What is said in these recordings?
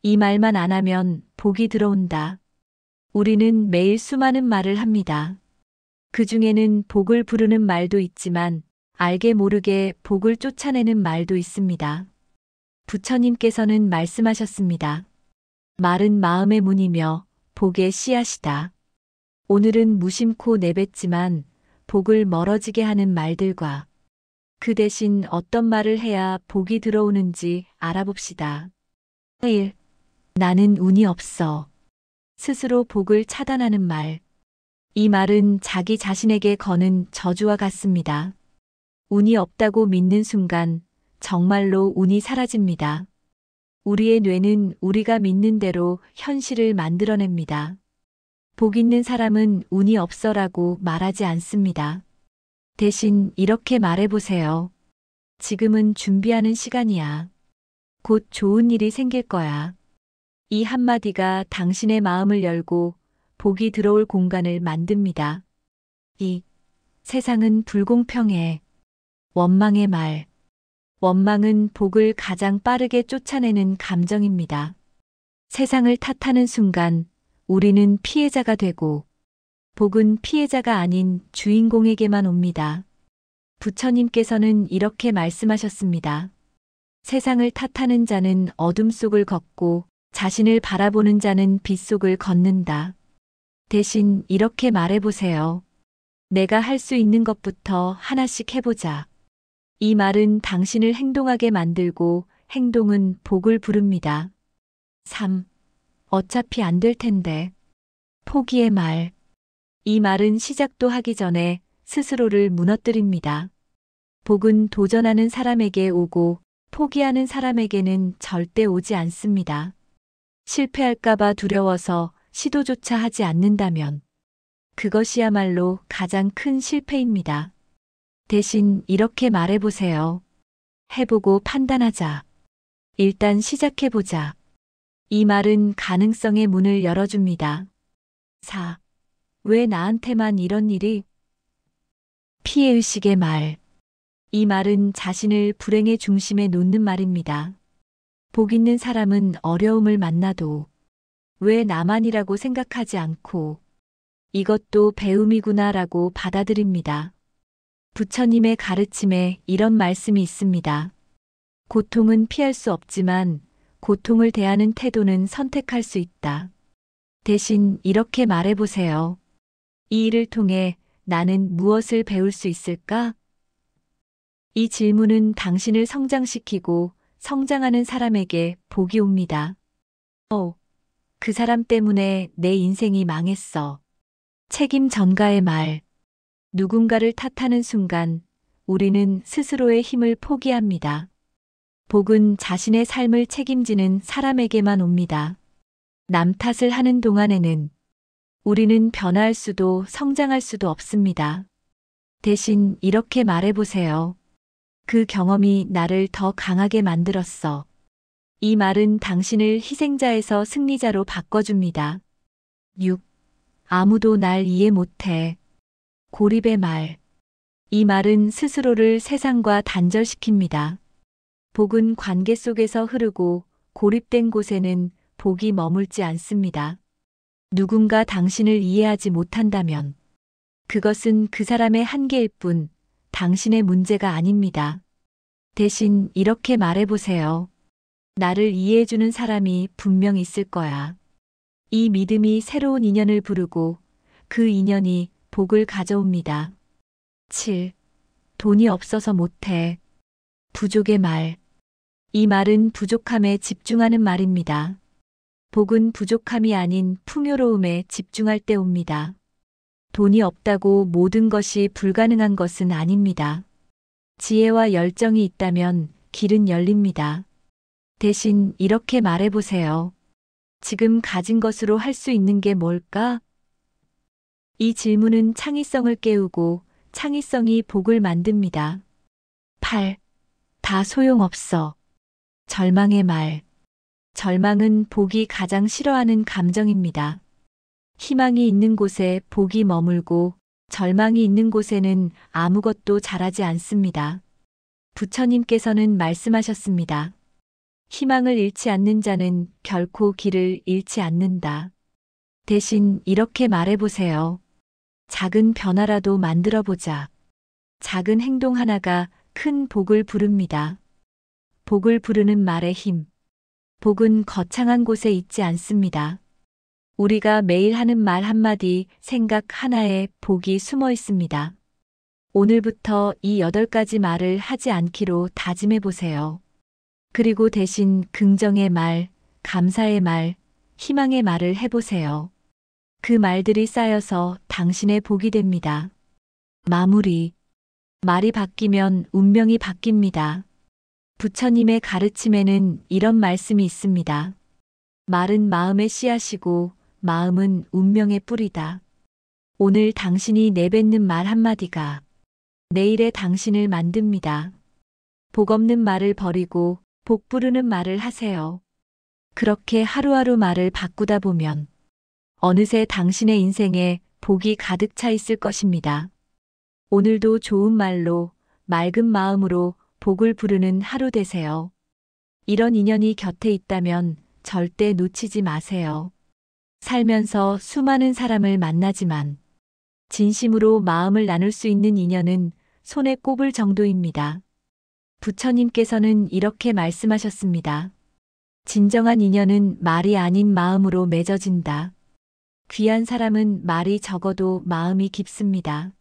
이 말만 안 하면 복이 들어온다. 우리는 매일 수많은 말을 합니다. 그 중에는 복을 부르는 말도 있지만 알게 모르게 복을 쫓아내는 말도 있습니다. 부처님께서는 말씀하셨습니다. 말은 마음의 문이며 복의 씨앗이다. 오늘은 무심코 내뱉지만 복을 멀어지게 하는 말들과 그 대신 어떤 말을 해야 복이 들어오는지 알아봅시다. 1. 나는 운이 없어. 스스로 복을 차단하는 말. 이 말은 자기 자신에게 거는 저주와 같습니다. 운이 없다고 믿는 순간 정말로 운이 사라집니다. 우리의 뇌는 우리가 믿는 대로 현실을 만들어냅니다. 복 있는 사람은 운이 없어라고 말하지 않습니다. 대신 이렇게 말해보세요. 지금은 준비하는 시간이야. 곧 좋은 일이 생길 거야. 이 한마디가 당신의 마음을 열고 복이 들어올 공간을 만듭니다. 2. 세상은 불공평해. 원망의 말. 원망은 복을 가장 빠르게 쫓아내는 감정입니다. 세상을 탓하는 순간 우리는 피해자가 되고 복은 피해자가 아닌 주인공에게만 옵니다. 부처님께서는 이렇게 말씀하셨습니다. 세상을 탓하는 자는 어둠 속을 걷고 자신을 바라보는 자는 빛 속을 걷는다. 대신 이렇게 말해보세요. 내가 할 수 있는 것부터 하나씩 해보자. 이 말은 당신을 행동하게 만들고 행동은 복을 부릅니다. 3. 어차피 안 될 텐데. 포기의 말. 이 말은 시작도 하기 전에 스스로를 무너뜨립니다. 복은 도전하는 사람에게 오고 포기하는 사람에게는 절대 오지 않습니다. 실패할까봐 두려워서 시도조차 하지 않는다면 그것이야말로 가장 큰 실패입니다. 대신 이렇게 말해보세요. 해보고 판단하자. 일단 시작해보자. 이 말은 가능성의 문을 열어줍니다. 4. 왜 나한테만 이런 일이? 피해의식의 말. 이 말은 자신을 불행의 중심에 놓는 말입니다. 복 있는 사람은 어려움을 만나도 왜 나만이라고 생각하지 않고 이것도 배움이구나라고 받아들입니다. 부처님의 가르침에 이런 말씀이 있습니다. 고통은 피할 수 없지만 고통을 대하는 태도는 선택할 수 있다. 대신 이렇게 말해보세요. 이 일을 통해 나는 무엇을 배울 수 있을까? 이 질문은 당신을 성장시키고 성장하는 사람에게 복이 옵니다. 그 사람 때문에 내 인생이 망했어. 책임 전가의 말. 누군가를 탓하는 순간 우리는 스스로의 힘을 포기합니다. 복은 자신의 삶을 책임지는 사람에게만 옵니다. 남 탓을 하는 동안에는 우리는 변화할 수도 성장할 수도 없습니다. 대신 이렇게 말해보세요. 그 경험이 나를 더 강하게 만들었어. 이 말은 당신을 희생자에서 승리자로 바꿔줍니다. 6. 아무도 날 이해 못해. 고립의 말. 이 말은 스스로를 세상과 단절시킵니다. 복은 관계 속에서 흐르고 고립된 곳에는 복이 머물지 않습니다. 누군가 당신을 이해하지 못한다면 그것은 그 사람의 한계일 뿐 당신의 문제가 아닙니다. 대신 이렇게 말해보세요. 나를 이해해주는 사람이 분명 있을 거야. 이 믿음이 새로운 인연을 부르고 그 인연이 복을 가져옵니다. 7. 돈이 없어서 못해. 부족의 말. 이 말은 부족함에 집중하는 말입니다. 복은 부족함이 아닌 풍요로움에 집중할 때 옵니다. 돈이 없다고 모든 것이 불가능한 것은 아닙니다. 지혜와 열정이 있다면 길은 열립니다. 대신 이렇게 말해보세요. 지금 가진 것으로 할 수 있는 게 뭘까? 이 질문은 창의성을 깨우고 창의성이 복을 만듭니다. 8. 다 소용없어. 절망의 말. 절망은 복이 가장 싫어하는 감정입니다. 희망이 있는 곳에 복이 머물고 절망이 있는 곳에는 아무것도 자라지 않습니다. 부처님께서는 말씀하셨습니다. 희망을 잃지 않는 자는 결코 길을 잃지 않는다. 대신 이렇게 말해보세요. 작은 변화라도 만들어보자. 작은 행동 하나가 큰 복을 부릅니다. 복을 부르는 말의 힘. 복은 거창한 곳에 있지 않습니다. 우리가 매일 하는 말 한마디, 생각 하나에 복이 숨어 있습니다. 오늘부터 이 8가지 말을 하지 않기로 다짐해 보세요. 그리고 대신 긍정의 말, 감사의 말, 희망의 말을 해보세요. 그 말들이 쌓여서 당신의 복이 됩니다. 마무리. 말이 바뀌면 운명이 바뀝니다. 부처님의 가르침에는 이런 말씀이 있습니다. 말은 마음의 씨앗이고 마음은 운명의 뿌리다. 오늘 당신이 내뱉는 말 한마디가 내일의 당신을 만듭니다. 복 없는 말을 버리고 복 부르는 말을 하세요. 그렇게 하루하루 말을 바꾸다 보면 어느새 당신의 인생에 복이 가득 차 있을 것입니다. 오늘도 좋은 말로 맑은 마음으로 복을 부르는 하루 되세요. 이런 인연이 곁에 있다면 절대 놓치지 마세요. 살면서 수많은 사람을 만나지만 진심으로 마음을 나눌 수 있는 인연은 손에 꼽을 정도입니다. 부처님께서는 이렇게 말씀하셨습니다. 진정한 인연은 말이 아닌 마음으로 맺어진다. 귀한 사람은 말이 적어도 마음이 깊습니다.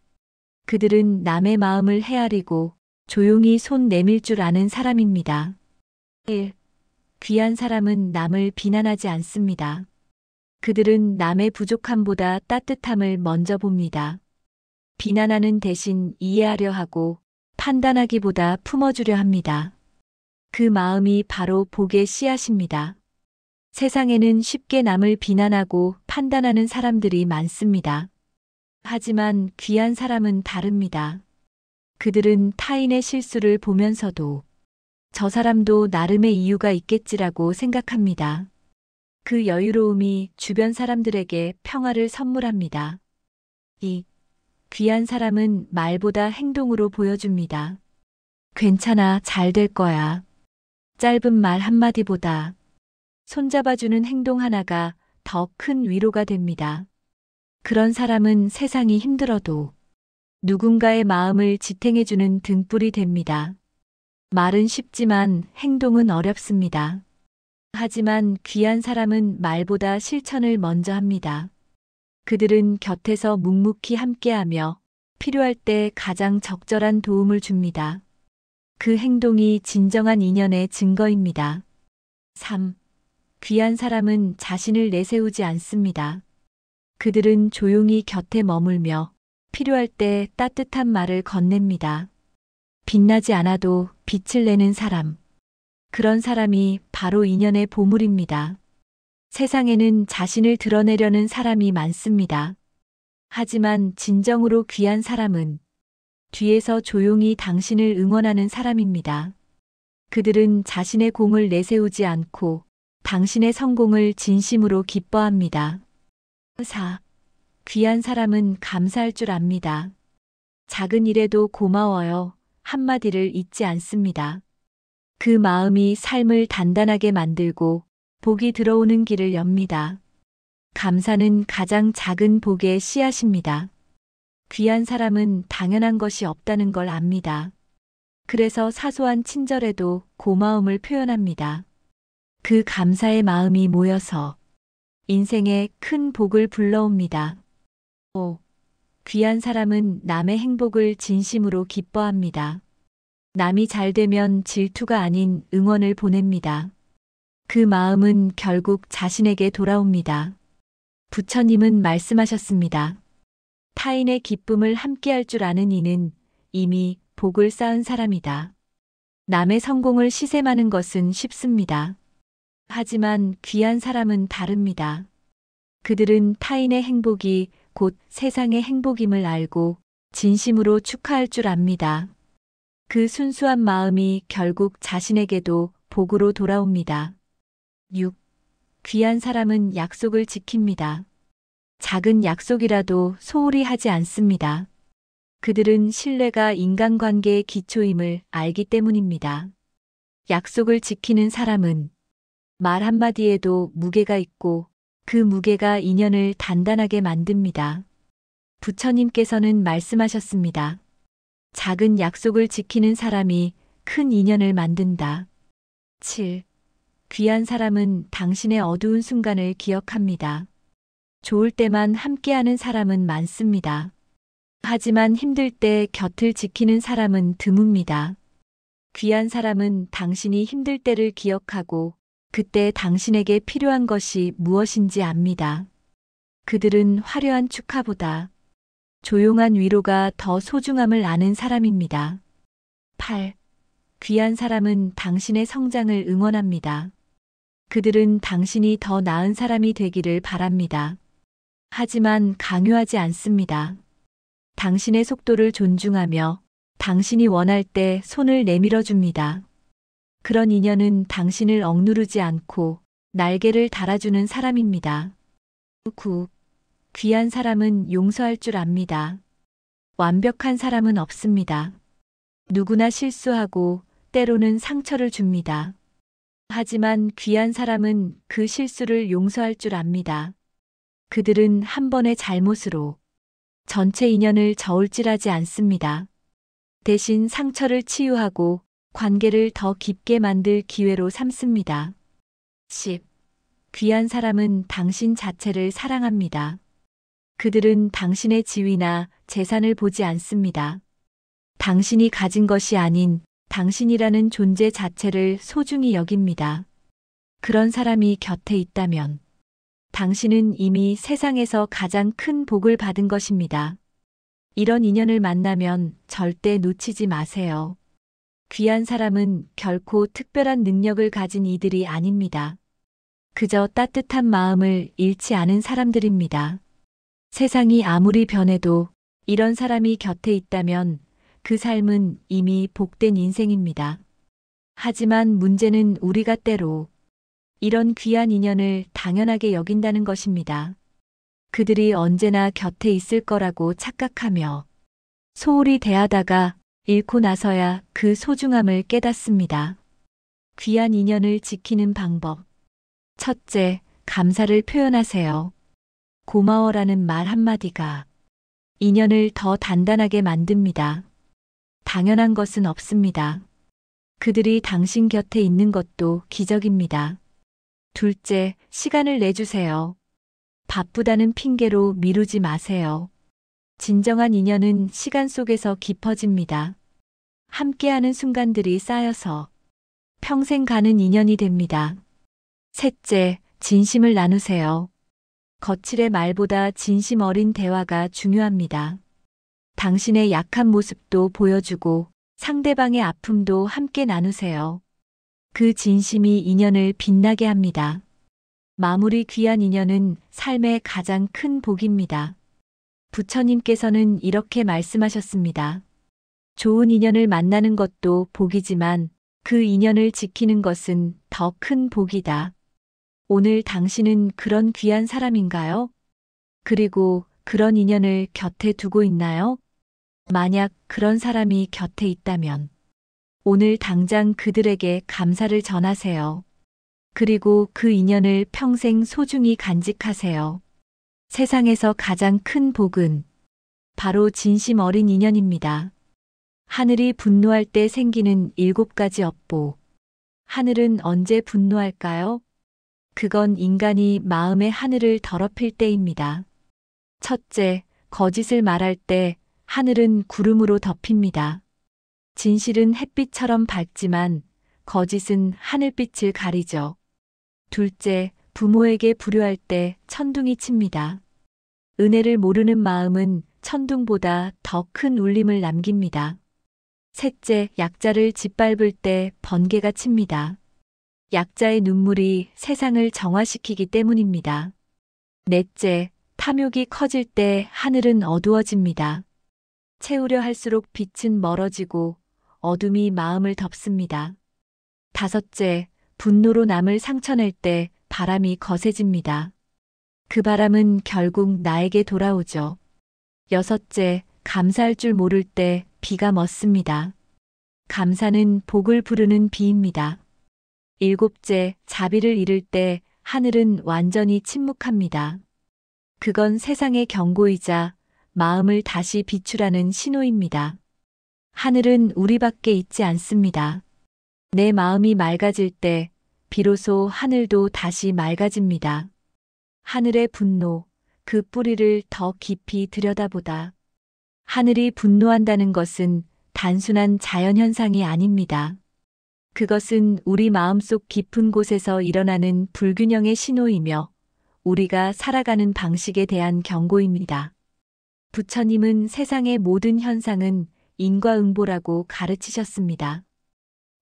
그들은 남의 마음을 헤아리고 조용히 손 내밀 줄 아는 사람입니다. 1. 귀한 사람은 남을 비난하지 않습니다. 그들은 남의 부족함보다 따뜻함을 먼저 봅니다. 비난하는 대신 이해하려 하고 판단하기보다 품어주려 합니다. 그 마음이 바로 복의 씨앗입니다. 세상에는 쉽게 남을 비난하고 판단하는 사람들이 많습니다. 하지만 귀한 사람은 다릅니다. 그들은 타인의 실수를 보면서도 저 사람도 나름의 이유가 있겠지라고 생각합니다. 그 여유로움이 주변 사람들에게 평화를 선물합니다. 2. 귀한 사람은 말보다 행동으로 보여줍니다. 괜찮아, 잘 될 거야. 짧은 말 한마디보다 손잡아주는 행동 하나가 더 큰 위로가 됩니다. 그런 사람은 세상이 힘들어도 누군가의 마음을 지탱해주는 등불이 됩니다. 말은 쉽지만 행동은 어렵습니다. 하지만 귀한 사람은 말보다 실천을 먼저 합니다. 그들은 곁에서 묵묵히 함께하며 필요할 때 가장 적절한 도움을 줍니다. 그 행동이 진정한 인연의 증거입니다. 3. 귀한 사람은 자신을 내세우지 않습니다. 그들은 조용히 곁에 머물며 필요할 때 따뜻한 말을 건넵니다. 빛나지 않아도 빛을 내는 사람. 그런 사람이 바로 인연의 보물입니다. 세상에는 자신을 드러내려는 사람이 많습니다. 하지만 진정으로 귀한 사람은 뒤에서 조용히 당신을 응원하는 사람입니다. 그들은 자신의 공을 내세우지 않고 당신의 성공을 진심으로 기뻐합니다. 4. 귀한 사람은 감사할 줄 압니다. 작은 일에도 고마워요 한마디를 잊지 않습니다. 그 마음이 삶을 단단하게 만들고 복이 들어오는 길을 엽니다. 감사는 가장 작은 복의 씨앗입니다. 귀한 사람은 당연한 것이 없다는 걸 압니다. 그래서 사소한 친절에도 고마움을 표현합니다. 그 감사의 마음이 모여서 인생에 큰 복을 불러옵니다. 5. 귀한 사람은 남의 행복을 진심으로 기뻐합니다. 남이 잘 되면 질투가 아닌 응원을 보냅니다. 그 마음은 결국 자신에게 돌아옵니다. 부처님은 말씀하셨습니다. 타인의 기쁨을 함께할 줄 아는 이는 이미 복을 쌓은 사람이다. 남의 성공을 시샘하는 것은 쉽습니다. 하지만 귀한 사람은 다릅니다. 그들은 타인의 행복이 곧 세상의 행복임을 알고 진심으로 축하할 줄 압니다. 그 순수한 마음이 결국 자신에게도 복으로 돌아옵니다. 6. 귀한 사람은 약속을 지킵니다. 작은 약속이라도 소홀히 하지 않습니다. 그들은 신뢰가 인간관계의 기초임을 알기 때문입니다. 약속을 지키는 사람은 말 한마디에도 무게가 있고 그 무게가 인연을 단단하게 만듭니다. 부처님께서는 말씀하셨습니다. 작은 약속을 지키는 사람이 큰 인연을 만든다. 7. 귀한 사람은 당신의 어두운 순간을 기억합니다. 좋을 때만 함께하는 사람은 많습니다. 하지만 힘들 때 곁을 지키는 사람은 드뭅니다. 귀한 사람은 당신이 힘들 때를 기억하고 그때 당신에게 필요한 것이 무엇인지 압니다. 그들은 화려한 축하보다 조용한 위로가 더 소중함을 아는 사람입니다. 8. 귀한 사람은 당신의 성장을 응원합니다. 그들은 당신이 더 나은 사람이 되기를 바랍니다. 하지만 강요하지 않습니다. 당신의 속도를 존중하며 당신이 원할 때 손을 내밀어 줍니다. 그런 인연은 당신을 억누르지 않고 날개를 달아주는 사람입니다. 9. 귀한 사람은 용서할 줄 압니다. 완벽한 사람은 없습니다. 누구나 실수하고 때로는 상처를 줍니다. 하지만 귀한 사람은 그 실수를 용서할 줄 압니다. 그들은 한 번의 잘못으로 전체 인연을 저울질하지 않습니다. 대신 상처를 치유하고 관계를 더 깊게 만들 기회로 삼습니다. 10. 귀한 사람은 당신 자체를 사랑합니다. 그들은 당신의 지위나 재산을 보지 않습니다. 당신이 가진 것이 아닌 당신이라는 존재 자체를 소중히 여깁니다. 그런 사람이 곁에 있다면 당신은 이미 세상에서 가장 큰 복을 받은 것입니다. 이런 인연을 만나면 절대 놓치지 마세요. 귀한 사람은 결코 특별한 능력을 가진 이들이 아닙니다. 그저 따뜻한 마음을 잃지 않은 사람들입니다. 세상이 아무리 변해도 이런 사람이 곁에 있다면 그 삶은 이미 복된 인생입니다. 하지만 문제는 우리가 때로 이런 귀한 인연을 당연하게 여긴다는 것입니다. 그들이 언제나 곁에 있을 거라고 착각하며 소홀히 대하다가 잃고 나서야 그 소중함을 깨닫습니다. 귀한 인연을 지키는 방법. 첫째, 감사를 표현하세요. 고마워라는 말 한마디가 인연을 더 단단하게 만듭니다. 당연한 것은 없습니다. 그들이 당신 곁에 있는 것도 기적입니다. 둘째, 시간을 내주세요. 바쁘다는 핑계로 미루지 마세요. 진정한 인연은 시간 속에서 깊어집니다. 함께하는 순간들이 쌓여서 평생 가는 인연이 됩니다. 셋째, 진심을 나누세요. 거칠의 말보다 진심 어린 대화가 중요합니다. 당신의 약한 모습도 보여주고 상대방의 아픔도 함께 나누세요. 그 진심이 인연을 빛나게 합니다. 마무리 귀한 인연은 삶의 가장 큰 복입니다. 부처님께서는 이렇게 말씀하셨습니다. 좋은 인연을 만나는 것도 복이지만 그 인연을 지키는 것은 더 큰 복이다. 오늘 당신은 그런 귀한 사람인가요? 그리고 그런 인연을 곁에 두고 있나요? 만약 그런 사람이 곁에 있다면 오늘 당장 그들에게 감사를 전하세요. 그리고 그 인연을 평생 소중히 간직하세요. 세상에서 가장 큰 복은 바로 진심 어린 인연입니다. 하늘이 분노할 때 생기는 7가지 업보. 하늘은 언제 분노할까요? 그건 인간이 마음의 하늘을 더럽힐 때입니다. 첫째, 거짓을 말할 때 하늘은 구름으로 덮입니다. 진실은 햇빛처럼 밝지만 거짓은 하늘빛을 가리죠. 둘째, 부모에게 불효할 때 천둥이 칩니다. 은혜를 모르는 마음은 천둥보다 더 큰 울림을 남깁니다. 셋째, 약자를 짓밟을 때 번개가 칩니다. 약자의 눈물이 세상을 정화시키기 때문입니다. 넷째, 탐욕이 커질 때 하늘은 어두워집니다. 채우려 할수록 빛은 멀어지고 어둠이 마음을 덮습니다. 다섯째, 분노로 남을 상처낼 때 바람이 거세집니다. 그 바람은 결국 나에게 돌아오죠. 여섯째, 감사할 줄 모를 때 비가 멎습니다. 감사는 복을 부르는 비입니다. 일곱째, 자비를 잃을 때 하늘은 완전히 침묵합니다. 그건 세상의 경고이자 마음을 다시 비추라는 신호입니다. 하늘은 우리밖에 있지 않습니다. 내 마음이 맑아질 때 비로소 하늘도 다시 맑아집니다. 하늘의 분노, 그 뿌리를 더 깊이 들여다보다. 하늘이 분노한다는 것은 단순한 자연현상이 아닙니다. 그것은 우리 마음속 깊은 곳에서 일어나는 불균형의 신호이며 우리가 살아가는 방식에 대한 경고입니다. 부처님은 세상의 모든 현상은 인과응보라고 가르치셨습니다.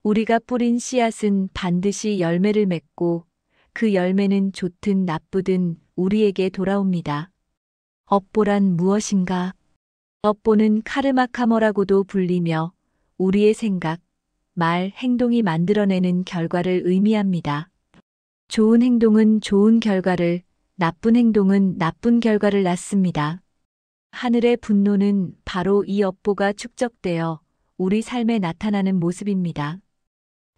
우리가 뿌린 씨앗은 반드시 열매를 맺고 그 열매는 좋든 나쁘든 우리에게 돌아옵니다. 업보란 무엇인가? 업보는 카르마카머라고도 불리며 우리의 생각, 말, 행동이 만들어내는 결과를 의미합니다. 좋은 행동은 좋은 결과를, 나쁜 행동은 나쁜 결과를 낳습니다. 하늘의 분노는 바로 이 업보가 축적되어 우리 삶에 나타나는 모습입니다.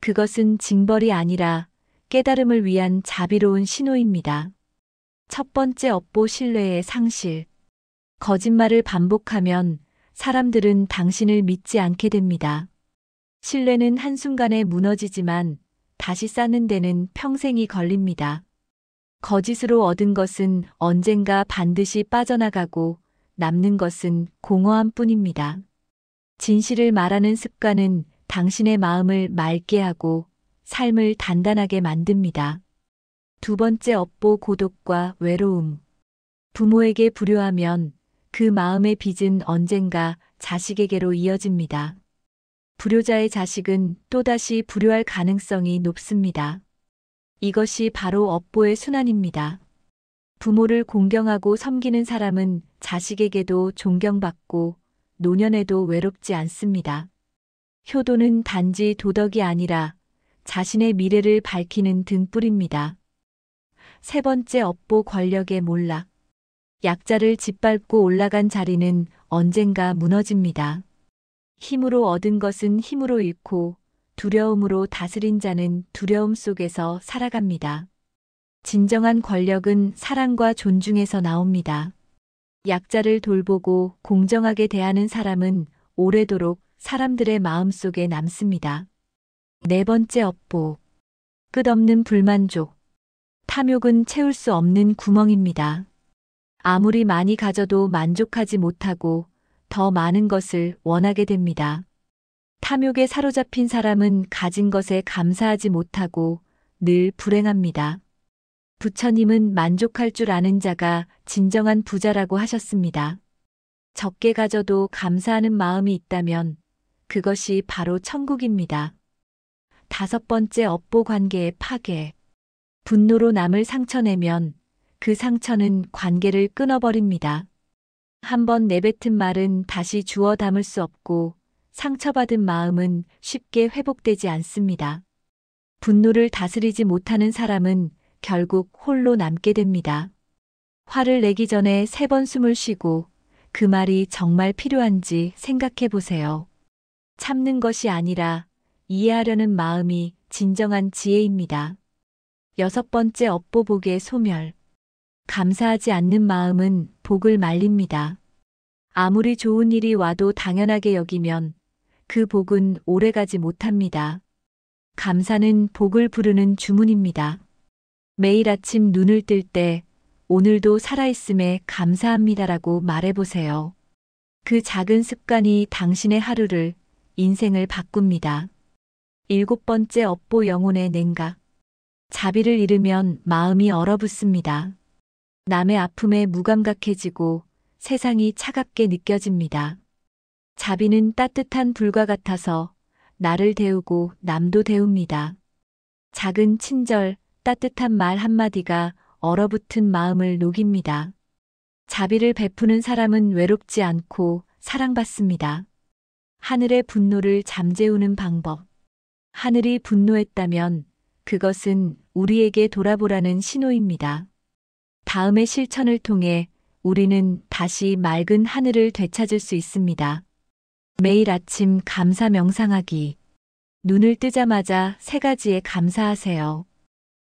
그것은 징벌이 아니라 깨달음을 위한 자비로운 신호입니다. 첫 번째 업보, 신뢰의 상실. 거짓말을 반복하면 사람들은 당신을 믿지 않게 됩니다. 신뢰는 한순간에 무너지지만 다시 쌓는 데는 평생이 걸립니다. 거짓으로 얻은 것은 언젠가 반드시 빠져나가고 남는 것은 공허함 뿐입니다. 진실을 말하는 습관은 당신의 마음을 맑게 하고 삶을 단단하게 만듭니다. 두 번째 업보, 고독과 외로움. 부모에게 불효하면 그 마음의 빚은 언젠가 자식에게로 이어집니다. 불효자의 자식은 또다시 불효할 가능성이 높습니다. 이것이 바로 업보의 순환입니다. 부모를 공경하고 섬기는 사람은 자식에게도 존경받고 노년에도 외롭지 않습니다. 효도는 단지 도덕이 아니라 자신의 미래를 밝히는 등불입니다. 세 번째 업보, 권력의 몰락. 약자를 짓밟고 올라간 자리는 언젠가 무너집니다. 힘으로 얻은 것은 힘으로 잃고 두려움으로 다스린 자는 두려움 속에서 살아갑니다. 진정한 권력은 사랑과 존중에서 나옵니다. 약자를 돌보고 공정하게 대하는 사람은 오래도록 사람들의 마음속에 남습니다. 네 번째 업보, 끝없는 불만족. 탐욕은 채울 수 없는 구멍입니다. 아무리 많이 가져도 만족하지 못하고 더 많은 것을 원하게 됩니다. 탐욕에 사로잡힌 사람은 가진 것에 감사하지 못하고 늘 불행합니다. 부처님은 만족할 줄 아는 자가 진정한 부자라고 하셨습니다. 적게 가져도 감사하는 마음이 있다면 그것이 바로 천국입니다. 다섯 번째 업보, 관계의 파괴. 분노로 남을 상처내면 그 상처는 관계를 끊어버립니다. 한번 내뱉은 말은 다시 주워 담을 수 없고 상처받은 마음은 쉽게 회복되지 않습니다. 분노를 다스리지 못하는 사람은 결국 홀로 남게 됩니다. 화를 내기 전에 3번 숨을 쉬고 그 말이 정말 필요한지 생각해 보세요. 참는 것이 아니라 이해하려는 마음이 진정한 지혜입니다. 여섯 번째 업보, 복의 소멸. 감사하지 않는 마음은 복을 말립니다. 아무리 좋은 일이 와도 당연하게 여기면 그 복은 오래가지 못합니다. 감사는 복을 부르는 주문입니다. 매일 아침 눈을 뜰 때 오늘도 살아있음에 감사합니다라고 말해보세요. 그 작은 습관이 당신의 하루를, 인생을 바꿉니다. 일곱 번째 업보, 영혼의 냉각. 자비를 잃으면 마음이 얼어붙습니다. 남의 아픔에 무감각해지고 세상이 차갑게 느껴집니다. 자비는 따뜻한 불과 같아서 나를 데우고 남도 데웁니다. 작은 친절, 따뜻한 말 한마디가 얼어붙은 마음을 녹입니다. 자비를 베푸는 사람은 외롭지 않고 사랑받습니다. 하늘의 분노를 잠재우는 방법. 하늘이 분노했다면 그것은 우리에게 돌아보라는 신호입니다. 다음의 실천을 통해 우리는 다시 맑은 하늘을 되찾을 수 있습니다. 매일 아침 감사 명상하기. 눈을 뜨자마자 세 가지에 감사하세요.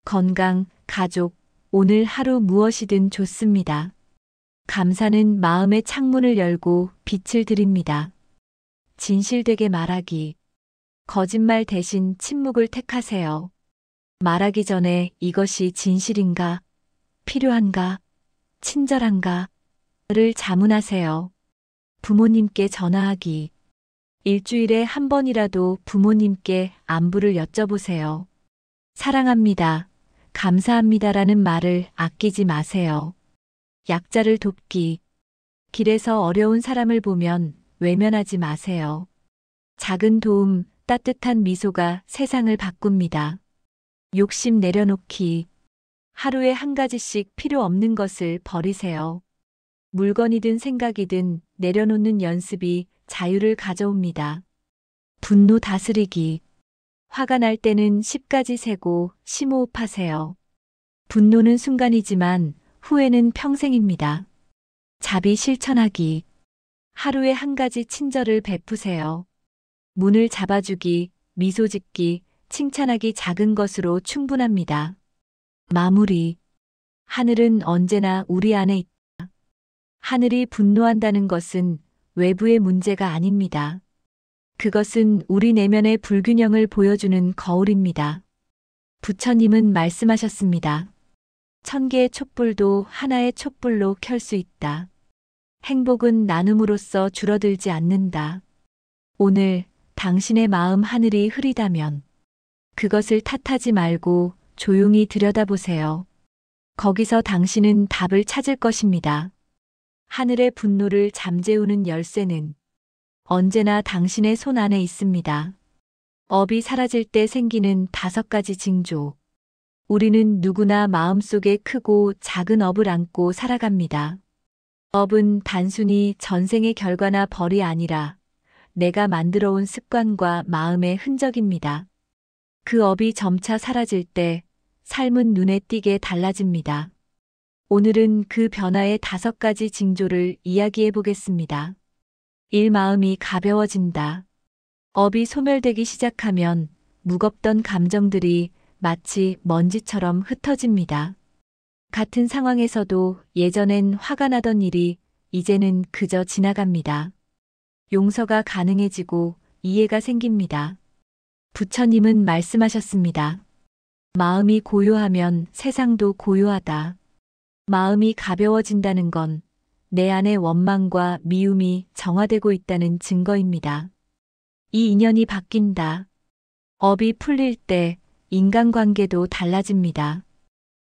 건강, 가족, 오늘 하루 무엇이든 좋습니다. 감사는 마음의 창문을 열고 빛을 드립니다. 진실되게 말하기. 거짓말 대신 침묵을 택하세요. 말하기 전에 이것이 진실인가, 필요한가, 친절한가를 자문하세요. 부모님께 전화하기. 일주일에 한 번이라도 부모님께 안부를 여쭤보세요. 사랑합니다. 감사합니다라는 말을 아끼지 마세요. 약자를 돕기. 길에서 어려운 사람을 보면 외면하지 마세요. 작은 도움, 따뜻한 미소가 세상을 바꿉니다. 욕심 내려놓기. 하루에 한 가지씩 필요 없는 것을 버리세요. 물건이든 생각이든 내려놓는 연습이 자유를 가져옵니다. 분노 다스리기. 화가 날 때는 10까지 세고 심호흡하세요. 분노는 순간이지만 후회는 평생입니다. 자비 실천하기. 하루에 한 가지 친절을 베푸세요. 문을 잡아주기, 미소 짓기, 칭찬하기 작은 것으로 충분합니다. 마무리. 하늘은 언제나 우리 안에 있다. 하늘이 분노한다는 것은 외부의 문제가 아닙니다. 그것은 우리 내면의 불균형을 보여주는 거울입니다. 부처님은 말씀하셨습니다. 1000개의 촛불도 하나의 촛불로 켤 수 있다. 행복은 나눔으로써 줄어들지 않는다. 오늘 당신의 마음 하늘이 흐리다면 그것을 탓하지 말고 조용히 들여다보세요. 거기서 당신은 답을 찾을 것입니다. 하늘의 분노를 잠재우는 열쇠는 언제나 당신의 손 안에 있습니다. 업이 사라질 때 생기는 5가지 징조. 우리는 누구나 마음속에 크고 작은 업을 안고 살아갑니다. 업은 단순히 전생의 결과나 벌이 아니라 내가 만들어 온 습관과 마음의 흔적입니다. 그 업이 점차 사라질 때 삶은 눈에 띄게 달라집니다. 오늘은 그 변화의 5가지 징조를 이야기해 보겠습니다. 1. 마음이 가벼워진다. 업이 소멸되기 시작하면 무겁던 감정들이 마치 먼지처럼 흩어집니다. 같은 상황에서도 예전엔 화가 나던 일이 이제는 그저 지나갑니다. 용서가 가능해지고 이해가 생깁니다. 부처님은 말씀하셨습니다. 마음이 고요하면 세상도 고요하다. 마음이 가벼워진다는 건 내 안의 원망과 미움이 정화되고 있다는 증거입니다. 이 인연이 바뀐다. 업이 풀릴 때 인간관계도 달라집니다.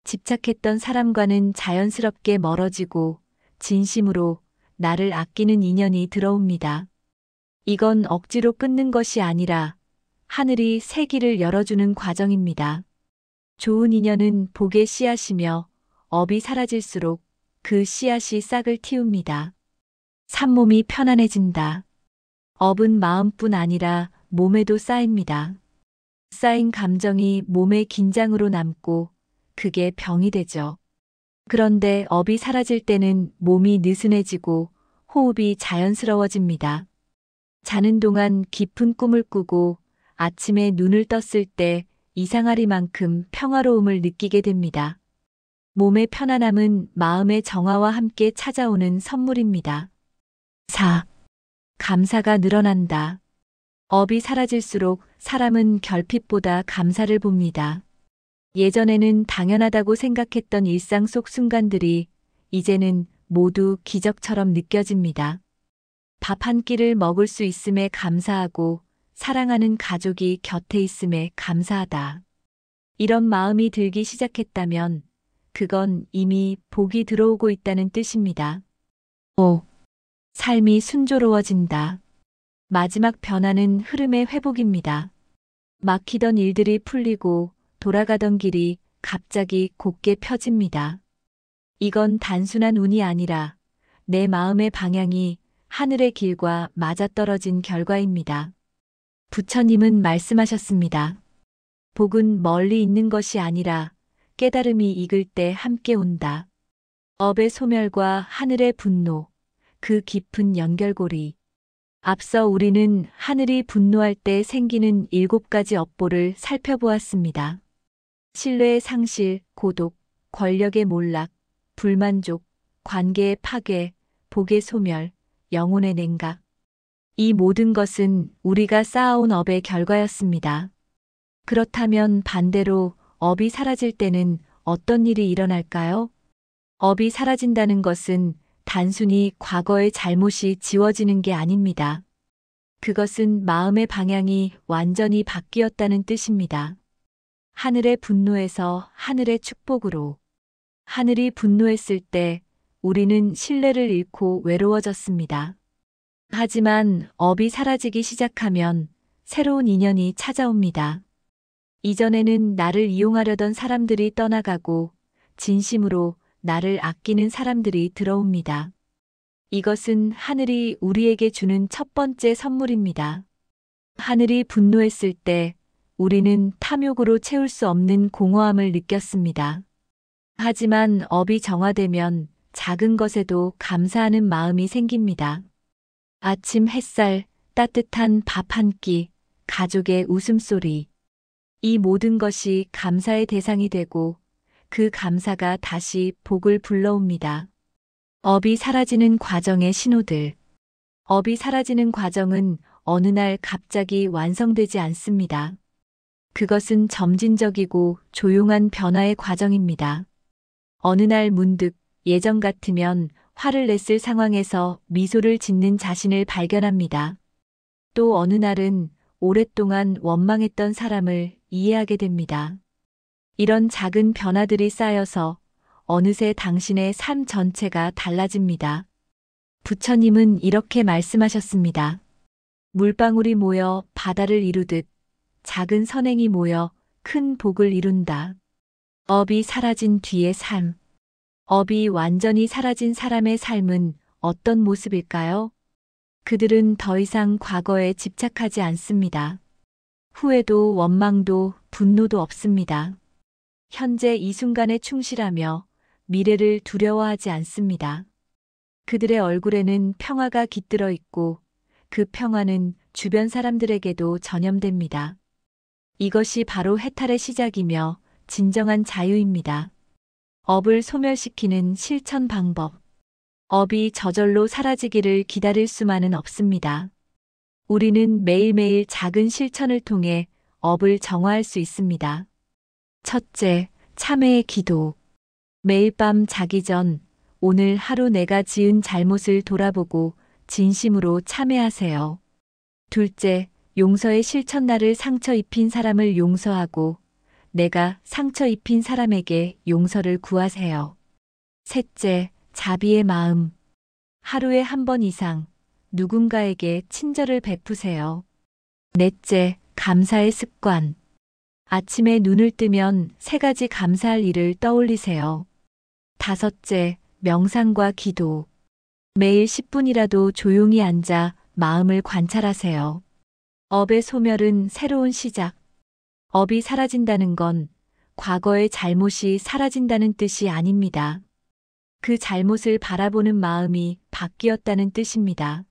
집착했던 사람과는 자연스럽게 멀어지고 진심으로 나를 아끼는 인연이 들어옵니다. 이건 억지로 끊는 것이 아니라 하늘이 새 길을 열어주는 과정입니다. 좋은 인연은 복의 씨앗이며 업이 사라질수록 그 씨앗이 싹을 틔웁니다. 산몸이 편안해진다. 업은 마음뿐 아니라 몸에도 쌓입니다. 쌓인 감정이 몸의 긴장으로 남고 그게 병이 되죠. 그런데 업이 사라질 때는 몸이 느슨해지고 호흡이 자연스러워집니다. 자는 동안 깊은 꿈을 꾸고 아침에 눈을 떴을 때 이상하리만큼 평화로움을 느끼게 됩니다. 몸의 편안함은 마음의 정화와 함께 찾아오는 선물입니다. 4. 감사가 늘어난다. 업이 사라질수록 사람은 결핍보다 감사를 봅니다. 예전에는 당연하다고 생각했던 일상 속 순간들이 이제는 모두 기적처럼 느껴집니다. 밥 한 끼를 먹을 수 있음에 감사하고 사랑하는 가족이 곁에 있음에 감사하다. 이런 마음이 들기 시작했다면 그건 이미 복이 들어오고 있다는 뜻입니다. 5. 삶이 순조로워진다. 마지막 변화는 흐름의 회복입니다. 막히던 일들이 풀리고 돌아가던 길이 갑자기 곧게 펴집니다. 이건 단순한 운이 아니라 내 마음의 방향이 하늘의 길과 맞아떨어진 결과입니다. 부처님은 말씀하셨습니다. 복은 멀리 있는 것이 아니라 깨달음이 익을 때 함께 온다. 업의 소멸과 하늘의 분노, 그 깊은 연결고리. 앞서 우리는 하늘이 분노할 때 생기는 7가지 업보를 살펴보았습니다. 신뢰의 상실, 고독, 권력의 몰락, 불만족, 관계의 파괴, 복의 소멸, 영혼의 냉각. 이 모든 것은 우리가 쌓아온 업의 결과였습니다. 그렇다면 반대로 업이 사라질 때는 어떤 일이 일어날까요? 업이 사라진다는 것은 단순히 과거의 잘못이 지워지는 게 아닙니다. 그것은 마음의 방향이 완전히 바뀌었다는 뜻입니다. 하늘의 분노에서 하늘의 축복으로. 하늘이 분노했을 때 우리는 신뢰를 잃고 외로워졌습니다. 하지만 업이 사라지기 시작하면 새로운 인연이 찾아옵니다. 이전에는 나를 이용하려던 사람들이 떠나가고 진심으로 나를 아끼는 사람들이 들어옵니다. 이것은 하늘이 우리에게 주는 첫 번째 선물입니다. 하늘이 분노했을 때 우리는 탐욕으로 채울 수 없는 공허함을 느꼈습니다. 하지만 업이 정화되면 작은 것에도 감사하는 마음이 생깁니다. 아침 햇살, 따뜻한 밥 한 끼, 가족의 웃음소리. 이 모든 것이 감사의 대상이 되고 그 감사가 다시 복을 불러옵니다. 업이 사라지는 과정의 신호들. 업이 사라지는 과정은 어느 날 갑자기 완성되지 않습니다. 그것은 점진적이고 조용한 변화의 과정입니다. 어느 날 문득 예전 같으면 화를 냈을 상황에서 미소를 짓는 자신을 발견합니다. 또 어느 날은 오랫동안 원망했던 사람을 이해하게 됩니다. 이런 작은 변화들이 쌓여서 어느새 당신의 삶 전체가 달라집니다. 부처님은 이렇게 말씀하셨습니다. 물방울이 모여 바다를 이루듯 작은 선행이 모여 큰 복을 이룬다. 업이 사라진 뒤의 삶. 업이 완전히 사라진 사람의 삶은 어떤 모습일까요? 그들은 더 이상 과거에 집착하지 않습니다. 후회도 원망도 분노도 없습니다. 현재 이 순간에 충실하며 미래를 두려워하지 않습니다. 그들의 얼굴에는 평화가 깃들어 있고 그 평화는 주변 사람들에게도 전염됩니다. 이것이 바로 해탈의 시작이며 진정한 자유입니다. 업을 소멸시키는 실천 방법. 업이 저절로 사라지기를 기다릴 수만은 없습니다. 우리는 매일매일 작은 실천을 통해 업을 정화할 수 있습니다. 첫째, 참회의 기도. 매일 밤 자기 전 오늘 하루 내가 지은 잘못을 돌아보고 진심으로 참회하세요. 둘째, 용서의 실천. 나를 상처 입힌 사람을 용서하고 내가 상처 입힌 사람에게 용서를 구하세요. 셋째, 자비의 마음. 하루에 한 번 이상 누군가에게 친절을 베푸세요. 넷째, 감사의 습관. 아침에 눈을 뜨면 3가지 감사할 일을 떠올리세요. 다섯째, 명상과 기도. 매일 10분이라도 조용히 앉아 마음을 관찰하세요. 업의 소멸은 새로운 시작. 업이 사라진다는 건 과거의 잘못이 사라진다는 뜻이 아닙니다. 그 잘못을 바라보는 마음이 바뀌었다는 뜻입니다.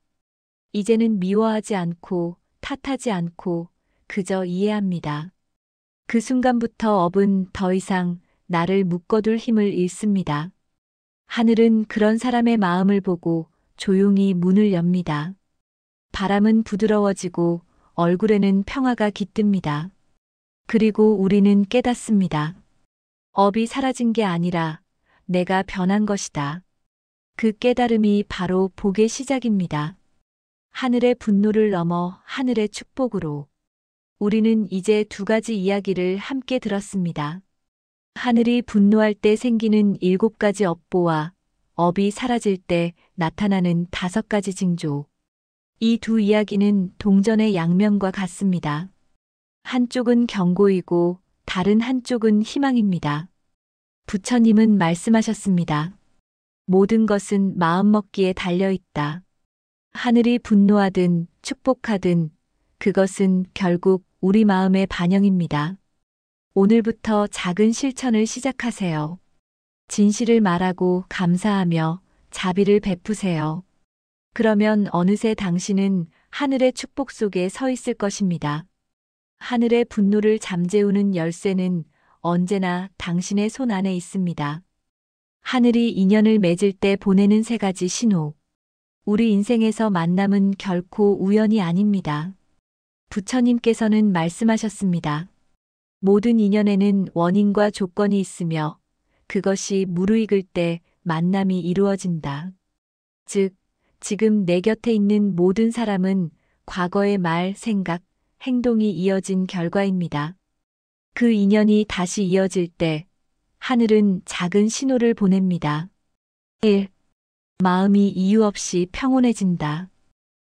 이제는 미워하지 않고 탓하지 않고 그저 이해합니다. 그 순간부터 업은 더 이상 나를 묶어둘 힘을 잃습니다. 하늘은 그런 사람의 마음을 보고 조용히 문을 엽니다. 바람은 부드러워지고 얼굴에는 평화가 깃듭니다. 그리고 우리는 깨닫습니다. 업이 사라진 게 아니라 내가 변한 것이다. 그 깨달음이 바로 복의 시작입니다. 하늘의 분노를 넘어 하늘의 축복으로. 우리는 이제 2가지 이야기를 함께 들었습니다. 하늘이 분노할 때 생기는 7가지 업보와 업이 사라질 때 나타나는 5가지 징조. 이 두 이야기는 동전의 양면과 같습니다. 한쪽은 경고이고 다른 한쪽은 희망입니다. 부처님은 말씀하셨습니다. 모든 것은 마음먹기에 달려있다. 하늘이 분노하든 축복하든 그것은 결국 우리 마음의 반영입니다. 오늘부터 작은 실천을 시작하세요. 진실을 말하고 감사하며 자비를 베푸세요. 그러면 어느새 당신은 하늘의 축복 속에 서 있을 것입니다. 하늘의 분노를 잠재우는 열쇠는 언제나 당신의 손 안에 있습니다. 하늘이 인연을 맺을 때 보내는 세 가지 신호. 우리 인생에서 만남은 결코 우연이 아닙니다. 부처님께서는 말씀하셨습니다. 모든 인연에는 원인과 조건이 있으며 그것이 무르익을 때 만남이 이루어진다. 즉, 지금 내 곁에 있는 모든 사람은 과거의 말, 생각, 행동이 이어진 결과입니다. 그 인연이 다시 이어질 때 하늘은 작은 신호를 보냅니다. 1. 마음이 이유 없이 평온해진다.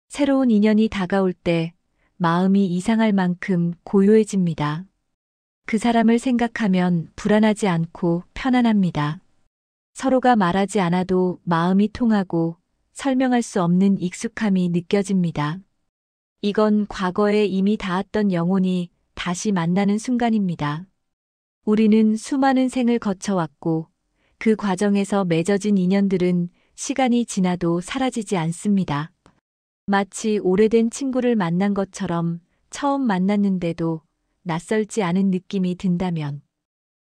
새로운 인연이 다가올 때 마음이 이상할 만큼 고요해집니다. 그 사람을 생각하면 불안하지 않고 편안합니다. 서로가 말하지 않아도 마음이 통하고 설명할 수 없는 익숙함이 느껴집니다. 이건 과거에 이미 닿았던 영혼이 다시 만나는 순간입니다. 우리는 수많은 생을 거쳐왔고 그 과정에서 맺어진 인연들은 시간이 지나도 사라지지 않습니다. 마치 오래된 친구를 만난 것처럼 처음 만났는데도 낯설지 않은 느낌이 든다면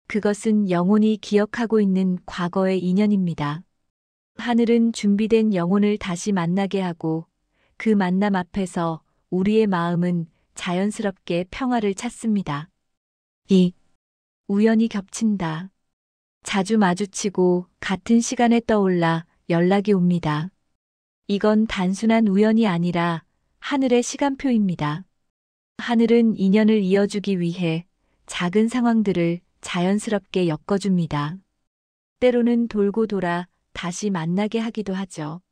그것은 영혼이 기억하고 있는 과거의 인연입니다. 하늘은 준비된 영혼을 다시 만나게 하고 그 만남 앞에서 우리의 마음은 자연스럽게 평화를 찾습니다. 2. 우연히 겹친다. 자주 마주치고 같은 시간에 떠올라 연락이 옵니다. 이건 단순한 우연이 아니라 하늘의 시간표입니다. 하늘은 인연을 이어주기 위해 작은 상황들을 자연스럽게 엮어줍니다. 때로는 돌고 돌아 다시 만나게 하기도 하죠.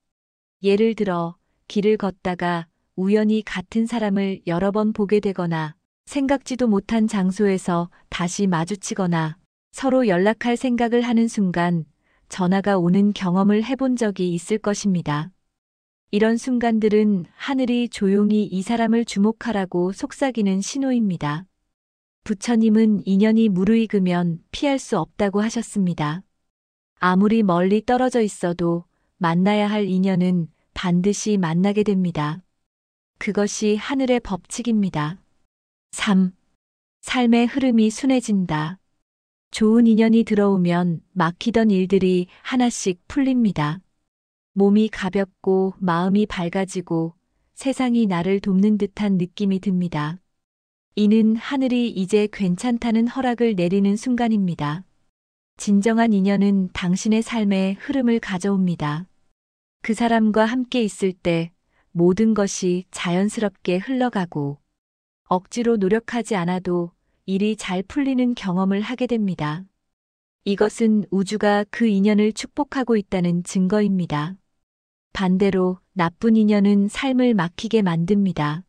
예를 들어 길을 걷다가 우연히 같은 사람을 여러 번 보게 되거나 생각지도 못한 장소에서 다시 마주치거나 서로 연락할 생각을 하는 순간 전화가 오는 경험을 해본 적이 있을 것입니다. 이런 순간들은 하늘이 조용히 이 사람을 주목하라고 속삭이는 신호입니다. 부처님은 인연이 무르익으면 피할 수 없다고 하셨습니다. 아무리 멀리 떨어져 있어도 만나야 할 인연은 반드시 만나게 됩니다. 그것이 하늘의 법칙입니다. 3. 삶의 흐름이 순해진다. 좋은 인연이 들어오면 막히던 일들이 하나씩 풀립니다. 몸이 가볍고 마음이 밝아지고 세상이 나를 돕는 듯한 느낌이 듭니다. 이는 하늘이 이제 괜찮다는 허락을 내리는 순간입니다. 진정한 인연은 당신의 삶에 흐름을 가져옵니다. 그 사람과 함께 있을 때 모든 것이 자연스럽게 흘러가고 억지로 노력하지 않아도 일이 잘 풀리는 경험을 하게 됩니다. 이것은 우주가 그 인연을 축복하고 있다는 증거입니다. 반대로 나쁜 인연은 삶을 막히게 만듭니다.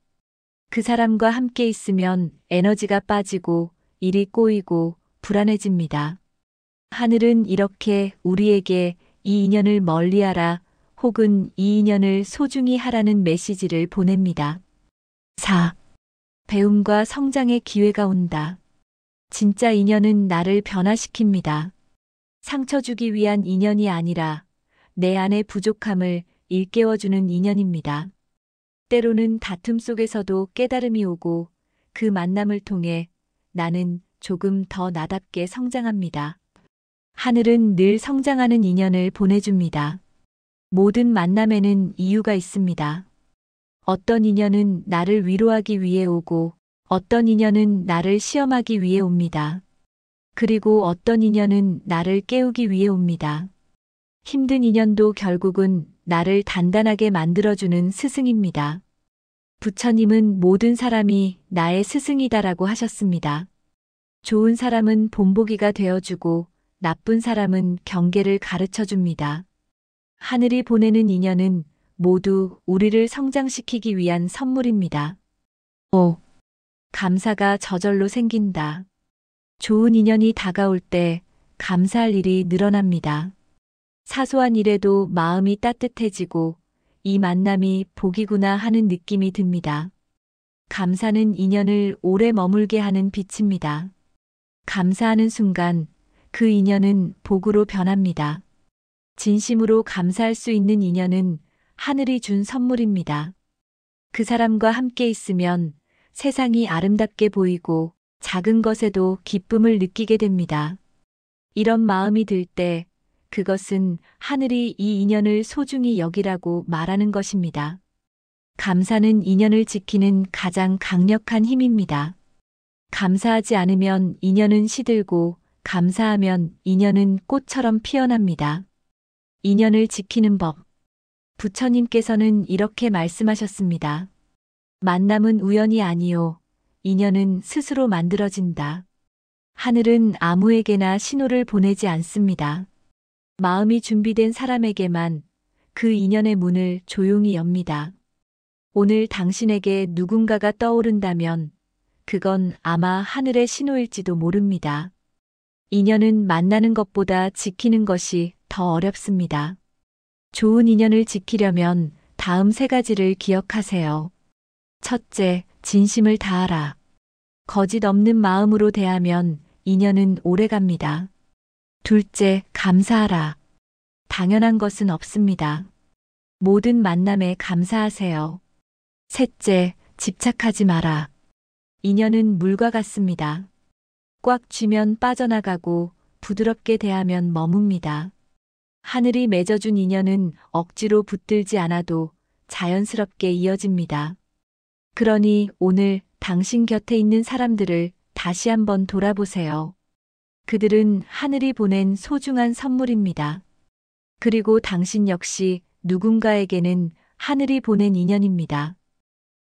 그 사람과 함께 있으면 에너지가 빠지고 일이 꼬이고 불안해집니다. 하늘은 이렇게 우리에게 이 인연을 멀리하라 혹은 이 인연을 소중히 하라는 메시지를 보냅니다. 4. 배움과 성장의 기회가 온다. 진짜 인연은 나를 변화시킵니다. 상처 주기 위한 인연이 아니라 내 안의 부족함을 일깨워주는 인연입니다. 때로는 다툼 속에서도 깨달음이 오고 그 만남을 통해 나는 조금 더 나답게 성장합니다. 하늘은 늘 성장하는 인연을 보내줍니다. 모든 만남에는 이유가 있습니다. 어떤 인연은 나를 위로하기 위해 오고 어떤 인연은 나를 시험하기 위해 옵니다. 그리고 어떤 인연은 나를 깨우기 위해 옵니다. 힘든 인연도 결국은 나를 단단하게 만들어주는 스승입니다. 부처님은 모든 사람이 나의 스승이다라고 하셨습니다. 좋은 사람은 본보기가 되어주고 나쁜 사람은 경계를 가르쳐줍니다. 하늘이 보내는 인연은 모두 우리를 성장시키기 위한 선물입니다. 5. 감사가 저절로 생긴다. 좋은 인연이 다가올 때 감사할 일이 늘어납니다. 사소한 일에도 마음이 따뜻해지고 이 만남이 복이구나 하는 느낌이 듭니다. 감사는 인연을 오래 머물게 하는 빛입니다. 감사하는 순간 그 인연은 복으로 변합니다. 진심으로 감사할 수 있는 인연은 하늘이 준 선물입니다. 그 사람과 함께 있으면 세상이 아름답게 보이고 작은 것에도 기쁨을 느끼게 됩니다. 이런 마음이 들 때 그것은 하늘이 이 인연을 소중히 여기라고 말하는 것입니다. 감사는 인연을 지키는 가장 강력한 힘입니다. 감사하지 않으면 인연은 시들고 감사하면 인연은 꽃처럼 피어납니다. 인연을 지키는 법. 부처님께서는 이렇게 말씀하셨습니다. 만남은 우연이 아니요. 인연은 스스로 만들어진다. 하늘은 아무에게나 신호를 보내지 않습니다. 마음이 준비된 사람에게만 그 인연의 문을 조용히 엽니다. 오늘 당신에게 누군가가 떠오른다면 그건 아마 하늘의 신호일지도 모릅니다. 인연은 만나는 것보다 지키는 것이 더 어렵습니다. 좋은 인연을 지키려면 다음 세 가지를 기억하세요. 첫째, 진심을 다하라. 거짓 없는 마음으로 대하면 인연은 오래갑니다. 둘째, 감사하라. 당연한 것은 없습니다. 모든 만남에 감사하세요. 셋째, 집착하지 마라. 인연은 물과 같습니다. 꽉 쥐면 빠져나가고 부드럽게 대하면 머뭅니다. 하늘이 맺어준 인연은 억지로 붙들지 않아도 자연스럽게 이어집니다. 그러니 오늘 당신 곁에 있는 사람들을 다시 한번 돌아보세요. 그들은 하늘이 보낸 소중한 선물입니다. 그리고 당신 역시 누군가에게는 하늘이 보낸 인연입니다.